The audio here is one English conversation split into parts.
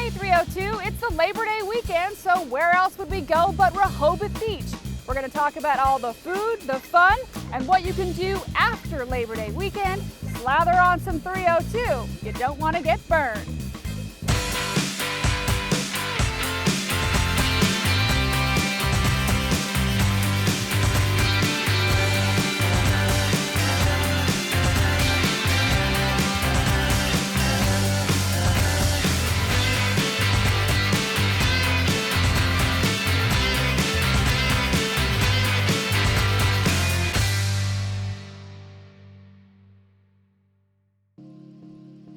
Hey 302, it's the Labor Day weekend, so where else would we go but Rehoboth Beach? We're going to talk about all the food, the fun, and what you can do after Labor Day weekend. Slather on some 302. You don't want to get burned.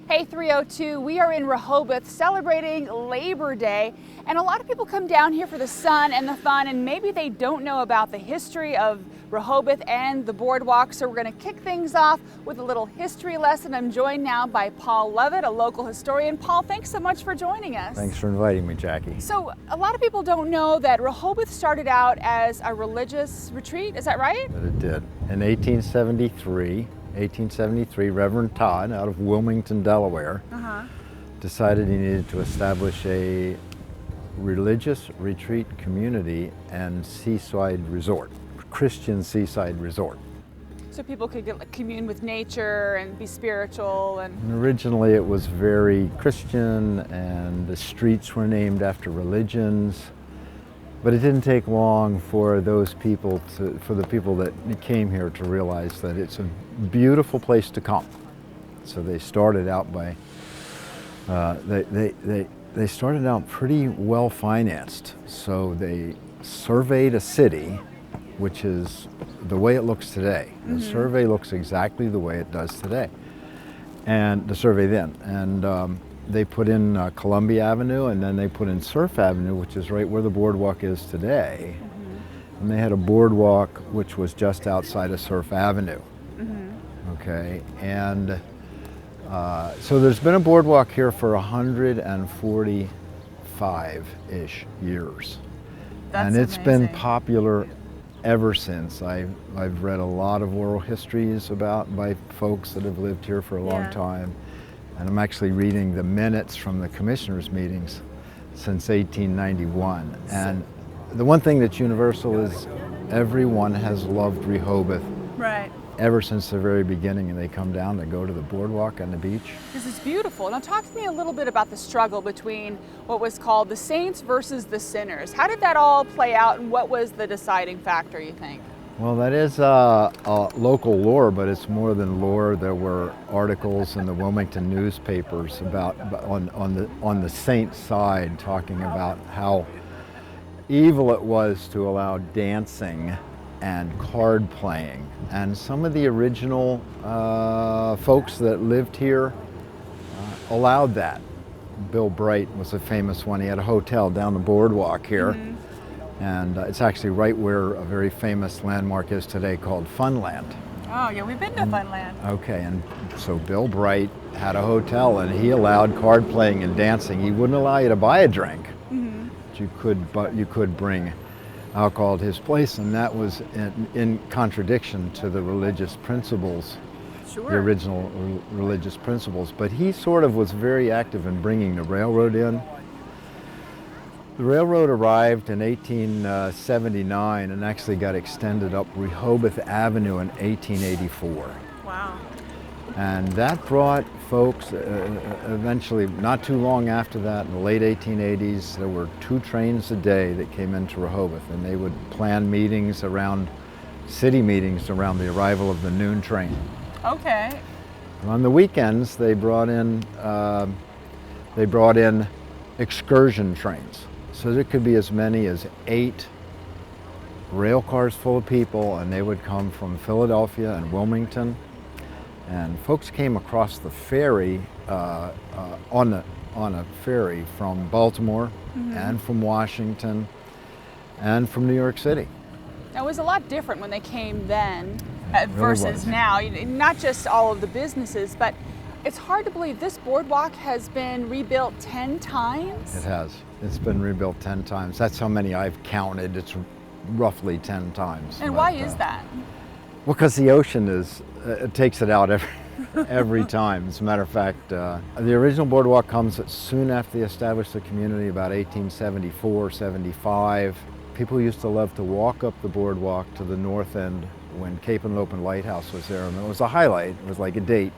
Hey 302, we are in Rehoboth celebrating Labor Day, and a lot of people come down here for the sun and the fun, and maybe they don't know about the history of Rehoboth and the boardwalk, so we're going to kick things off with a little history lesson. I'm joined now by Paul Levitt, a local historian. Paul, thanks so much for joining us. Thanks for inviting me, Jackie. So a lot of people don't know that Rehoboth started out as a religious retreat, is that right? But it did. In 1873, Reverend Todd out of Wilmington, Delaware, decided he needed to establish a religious retreat community and seaside resort, Christian seaside resort. So people could commune with nature and be spiritual. And originally it was very Christian, and the streets were named after religions. But it didn't take long for those people for the people that came here to realize that it's a beautiful place to come. So they started out by, they started out pretty well financed. So they surveyed a city, which is the way it looks today. The survey looks exactly the way it does today. And the survey then. And they put in Columbia Avenue, and then they put in Surf Avenue, which is right where the boardwalk is today. And they had a boardwalk which was just outside of Surf Avenue. Okay, and so there's been a boardwalk here for 145-ish years. That's and it's amazing. been popular ever since. I've read a lot of oral histories by folks that have lived here for a long time. And I'm actually reading the minutes from the commissioners' meetings since 1891. And the one thing that's universal is everyone has loved Rehoboth ever since the very beginning, and they come down to go to the boardwalk and the beach. This is beautiful. Now talk to me a little bit about the struggle between what was called the saints versus the sinners. How did that all play out, and what was the deciding factor, you think? Well, that is a local lore, but it's more than lore. There were articles in the Wilmington newspapers about on the saint side, talking about how evil it was to allow dancing and card playing. And some of the original folks that lived here allowed that. Bill Bright was a famous one. He had a hotel down the boardwalk here. And it's actually right where a very famous landmark is today called Funland. Oh, yeah, we've been to Funland. Okay, and so Bill Bright had a hotel, and he allowed card playing and dancing. He wouldn't allow you to buy a drink, but you could bring alcohol to his place, and that was in contradiction to the religious principles, the original religious principles. But he sort of was very active in bringing the railroad in. The railroad arrived in 1879 and actually got extended up Rehoboth Avenue in 1884. Wow. And that brought folks, eventually, not too long after that, in the late 1880s, there were 2 trains a day that came into Rehoboth, and they would plan city meetings around the arrival of the noon train. Okay. And on the weekends, they brought in excursion trains. So there could be as many as 8 rail cars full of people, and they would come from Philadelphia and Wilmington. And folks came across the ferry, on a ferry from Baltimore and from Washington and from New York City. It was a lot different when they came then versus was. now. Not just all of the businesses, but it's hard to believe this boardwalk has been rebuilt 10 times. It has. It's been rebuilt 10 times. That's how many I've counted. It's roughly 10 times. And why is that? Well, because the ocean it takes it out every time. As a matter of fact, the original boardwalk comes soon after they established the community, about 1874, 75. People used to love to walk up the boardwalk to the north end when Cape and Lopin Lighthouse was there, and it was a highlight. It was like a date.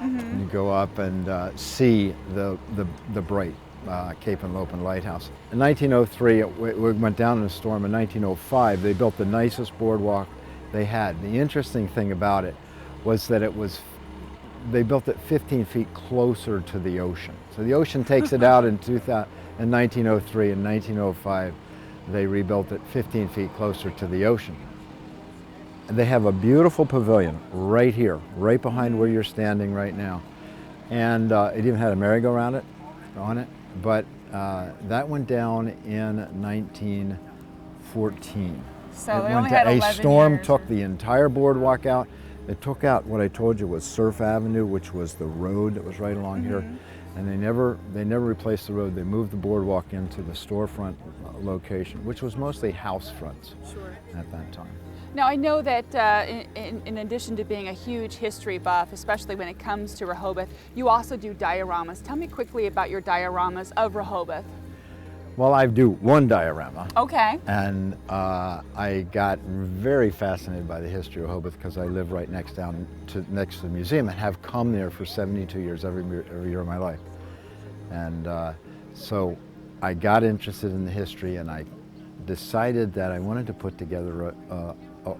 You go up and see the bright Cape and Lopin Lighthouse. In 1903, it went down in a storm. In 1905, they built the nicest boardwalk they had. The interesting thing about it was that they built it 15 feet closer to the ocean. So the ocean takes it out in 1903. In 1905, they rebuilt it 15 feet closer to the ocean. And they have a beautiful pavilion right here, right behind where you're standing right now. And it even had a merry-go-round on it, but that went down in 1914. So they only had 11 A storm years. took the entire boardwalk out. It took out what I told you was Surf Avenue, which was the road that was right along here. And they never replaced the road. They moved the boardwalk into the storefront location, which was mostly house fronts at that time. Now I know that in addition to being a huge history buff, especially when it comes to Rehoboth, you also do dioramas. Tell me quickly about your dioramas of Rehoboth. Well, I do one diorama. Okay. And I got very fascinated by the history of Rehoboth because I live right next to the museum and have come there for 72 years every year of my life. And so I got interested in the history, and I decided that I wanted to put together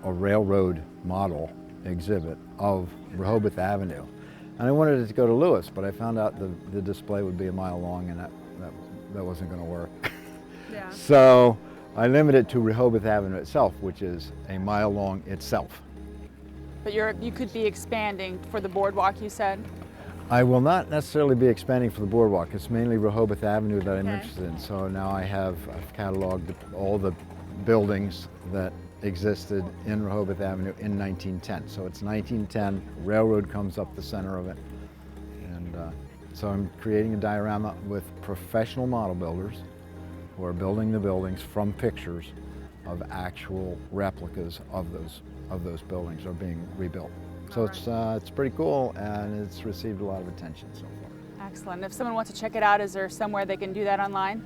a railroad model exhibit of Rehoboth Avenue. And I wanted it to go to Lewis, but I found out the display would be a mile long, and that wasn't going to work. Yeah. So I limited it to Rehoboth Avenue itself, which is a mile long itself. But you could be expanding for the boardwalk, you said? I will not necessarily be expanding for the boardwalk. It's mainly Rehoboth Avenue that I'm interested in. So now I've cataloged all the buildings that existed in Rehoboth Avenue in 1910. So it's 1910, railroad comes up the center of it. And so I'm creating a diorama with professional model builders who are building the buildings from pictures of actual replicas of those buildings are being rebuilt. So it's pretty cool, and it's received a lot of attention so far. Excellent. If someone wants to check it out, is there somewhere they can do that online?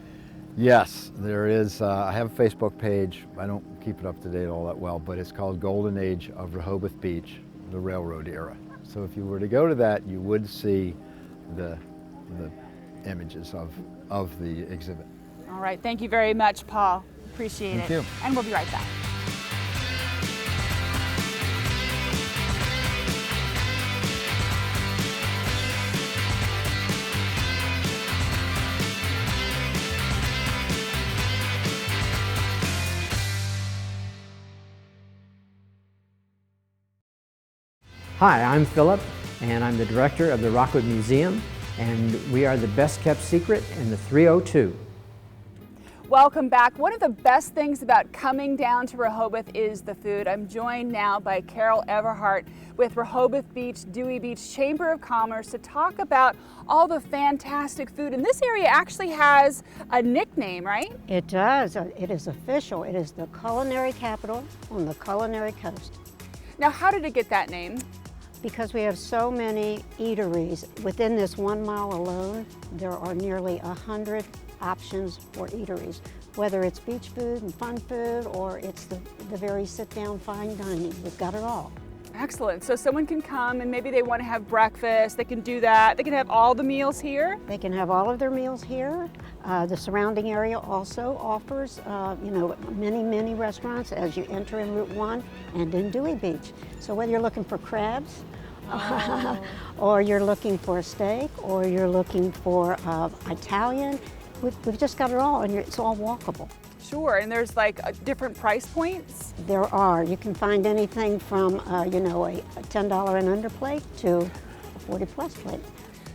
Yes, there is. I have a Facebook page. I don't keep it up to date all that well, but it's called Golden Age of Rehoboth Beach, the Railroad Era. So if you were to go to that, you would see the images of the exhibit. All right. Thank you very much, Paul. Appreciate it. Thank you. And we'll be right back. Hi, I'm Philip, and I'm the director of the Rockwood Museum, and we are the best kept secret in the 302. Welcome back. One of the best things about coming down to Rehoboth is the food. I'm joined now by Carol Everhart with Rehoboth Beach, Dewey Beach Chamber of Commerce to talk about all the fantastic food. And this area actually has a nickname, right? It does. It is official. It is the culinary capital on the culinary coast. Now, how did it get that name? Because we have so many eateries. Within this 1 mile alone, there are nearly 100 options for eateries, whether it's beach food and fun food or it's the very sit-down fine dining. We've got it all. Excellent. So someone can come and maybe they want to have breakfast. They can do that. They can have all the meals here. They can have all of their meals here. The surrounding area also offers, many restaurants as you enter in Route 1 and in Dewey Beach. So whether you're looking for crabs, or you're looking for a steak, or you're looking for Italian, we've just got it all, and it's all walkable. Sure, and there's like different price points? There are. You can find anything from, a $10 and under plate to a 40-plus plate.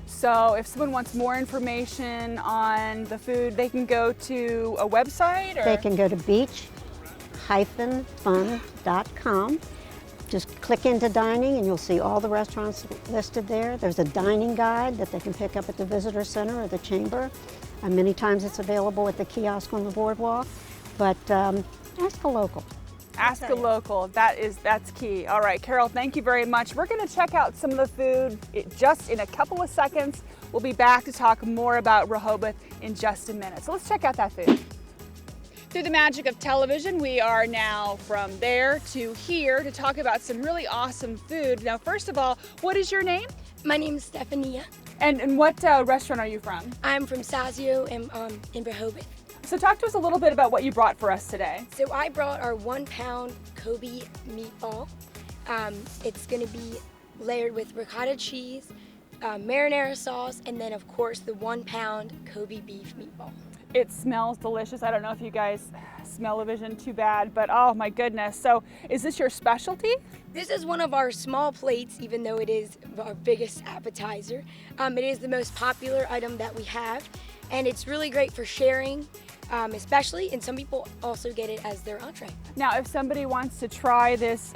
So if someone wants more information on the food, they can go to a website? Or? They can go to beach-fun.com. Just click into dining and you'll see all the restaurants listed there. There's a dining guide that they can pick up at the visitor center or the chamber. And many times it's available at the kiosk on the boardwalk, but ask a local. Ask a local. That's key. All right, Carol, thank you very much. We're going to check out some of the food just in a couple of seconds. We'll be back to talk more about Rehoboth in just a minute. So let's check out that food. Through the magic of television, we are now from there to here to talk about some really awesome food. Now, first of all, what is your name? My name is Stephania. And what restaurant are you from? I'm from Sazio in Rehoboth. So talk to us a little bit about what you brought for us today. So I brought our 1 pound Kobe meatball. It's going to be layered with ricotta cheese, marinara sauce, and then of course the 1 pound Kobe beef meatball. It smells delicious. I don't know if you guys smell-o-vision too bad, but oh my goodness. So is this your specialty? This is one of our small plates, even though it is our biggest appetizer. It is the most popular item that we have, and it's really great for sharing, especially, and some people also get it as their entree. Now, if somebody wants to try this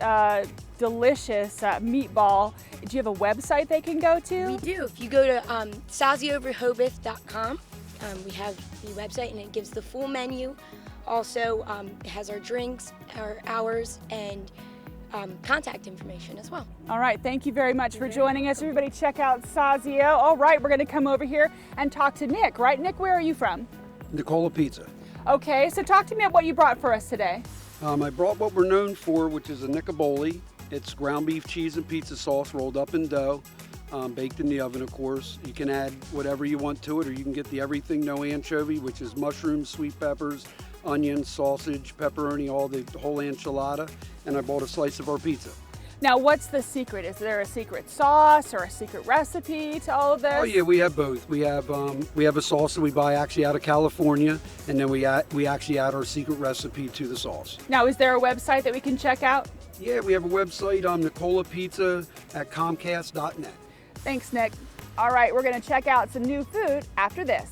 delicious meatball, do you have a website they can go to? We do. If you go to SazioRehoboth.com, we have the website, and it gives the full menu. Also, it has our drinks, our hours, and contact information as well. All right, thank you very much for joining us. Everybody check out Sazio. All right, we're gonna come over here and talk to Nick, right? Nick, where are you from? Nicola Pizza. Okay, so talk to me about what you brought for us today. I brought what we're known for, which is a nicoboli. It's ground beef, cheese, and pizza sauce rolled up in dough, baked in the oven, of course. You can add whatever you want to it, or you can get the everything no anchovy, which is mushrooms, sweet peppers, onions, sausage, pepperoni, all the whole enchilada. And I bought a slice of our pizza. Now, what's the secret? Is there a secret sauce or a secret recipe to all of this? Oh yeah, we have both. We have a sauce that we buy actually out of California, and then we actually add our secret recipe to the sauce. Now, is there a website that we can check out? Yeah, we have a website, Nicola Pizza at Comcast.net. Thanks, Nick. All right, we're gonna check out some new food after this.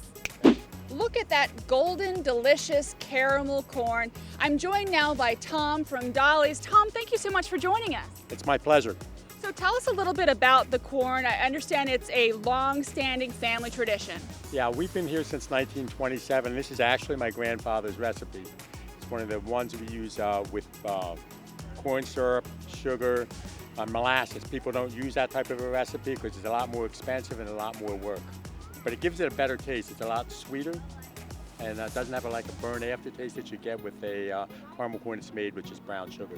Look at that golden, delicious caramel corn. I'm joined now by Tom from Dolly's. Tom, thank you so much for joining us. It's my pleasure. So tell us a little bit about the corn. I understand it's a long-standing family tradition. Yeah, we've been here since 1927. This is actually my grandfather's recipe. It's one of the ones we use with corn syrup, sugar, molasses. People don't use that type of a recipe because it's a lot more expensive and a lot more work. But it gives it a better taste. It's a lot sweeter, and it doesn't have like a burnt aftertaste that you get with a caramel corn that's made with just brown sugar.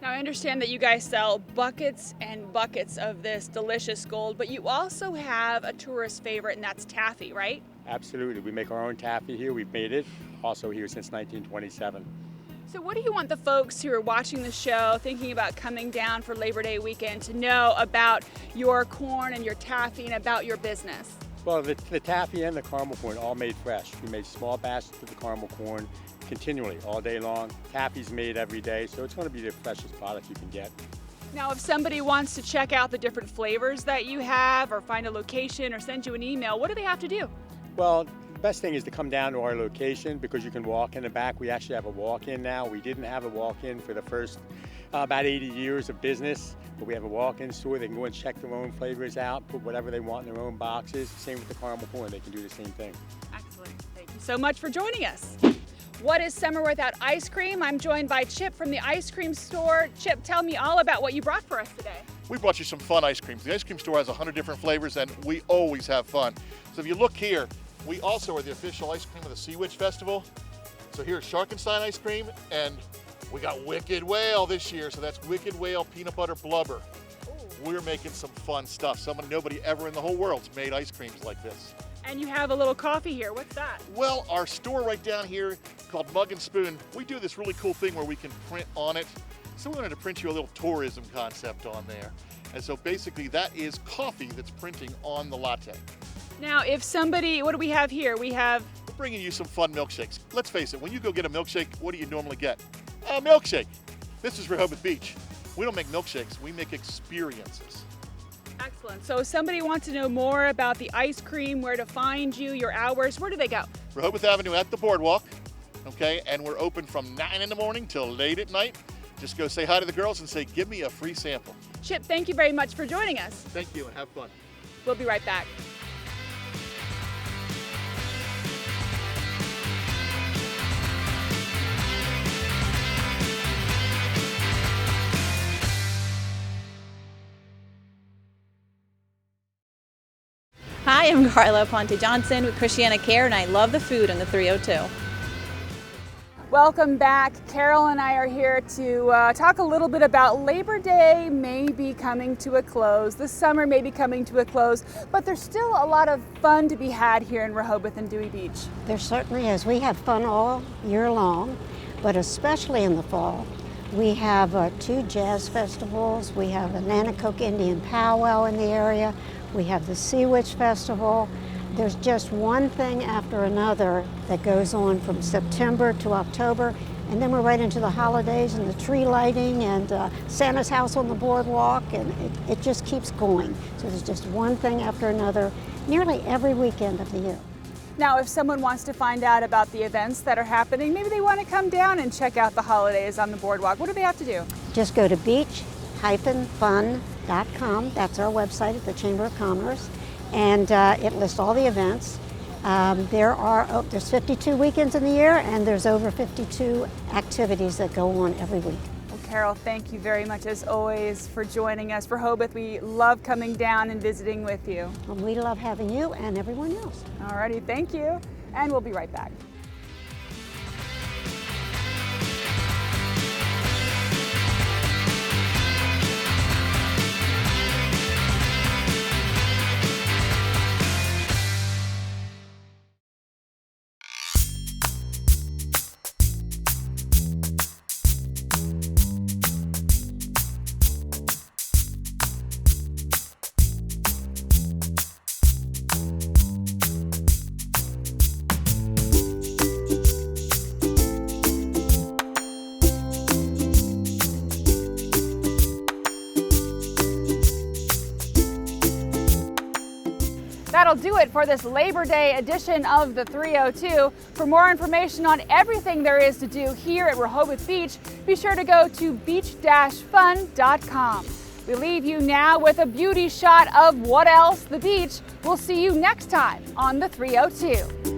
Now, I understand that you guys sell buckets and buckets of this delicious gold, but you also have a tourist favorite, and that's taffy, right? Absolutely. We make our own taffy here. We've made it also here since 1927. So what do you want the folks who are watching the show, thinking about coming down for Labor Day weekend, to know about your corn and your taffy and about your business? Well, the taffy and the caramel corn all made fresh. We made small batches of the caramel corn continually, all day long. Taffy's made every day, so it's going to be the freshest product you can get. Now, if somebody wants to check out the different flavors that you have, or find a location, or send you an email, what do they have to do? Well, the best thing is to come down to our location because you can walk in the back. We actually have a walk-in now. We didn't have a walk-in for the first about 80 years of business, but we have a walk-in store. They can go and check their own flavors out, put whatever they want in their own boxes. Same with the caramel corn, they can do the same thing. Excellent. Thank you so much for joining us. What is summer without ice cream? I'm joined by Chip from the ice cream store. Chip, tell me all about what you brought for us today. We brought you some fun ice creams. The ice cream store has 100 different flavors, and we always have fun. So if you look here, we also are the official ice cream of the Sea Witch Festival. So here's Sharkenstein ice cream, and we got Wicked Whale this year, so that's Wicked Whale peanut butter blubber. Ooh. We're making some fun stuff. Nobody ever in the whole world's made ice creams like this. And you have a little coffee here. What's that? Well, our store right down here called Mug and Spoon, we do this really cool thing where we can print on it. So we wanted to print you a little tourism concept on there. And so basically that is coffee that's printing on the latte. Now, if somebody, what do we have here? We have... We're bringing you some fun milkshakes. Let's face it, when you go get a milkshake, what do you normally get? A milkshake. This is Rehoboth Beach. We don't make milkshakes, we make experiences. Excellent. So if somebody wants to know more about the ice cream, where to find you, your hours, where do they go? Rehoboth Avenue at the boardwalk, okay? And we're open from 9 in the morning till late at night. Just go say hi to the girls and say, give me a free sample. Chip, thank you very much for joining us. Thank you and have fun. We'll be right back. Hi, I'm Carla Ponte Johnson with Christiana Care, and I love the food on the 302. Welcome back. Carol and I are here to talk a little bit about Labor Day may be coming to a close. The summer may be coming to a close, but there's still a lot of fun to be had here in Rehoboth and Dewey Beach. There certainly is. We have fun all year long, but especially in the fall. We have 2 jazz festivals. We have a Nanacoke Indian powwow in the area. We have the Sea Witch Festival. There's just one thing after another that goes on from September to October, and then we're right into the holidays and the tree lighting and Santa's house on the boardwalk, and it just keeps going. So there's just one thing after another nearly every weekend of the year. Now, if someone wants to find out about the events that are happening, maybe they want to come down and check out the holidays on the boardwalk, what do they have to do? Just go to beach-fun.com. That's our website at the Chamber of Commerce. And it lists all the events. There's 52 weekends in the year, and there's over 52 activities that go on every week. Well, Carol, thank you very much as always for joining us. For Rehoboth, we love coming down and visiting with you. And we love having you and everyone else. Alrighty, thank you, and we'll be right back. That'll do it for this Labor Day edition of the 302. For more information on everything there is to do here at Rehoboth Beach, be sure to go to beach-fun.com. We leave you now with a beauty shot of what else? The beach. We'll see you next time on the 302.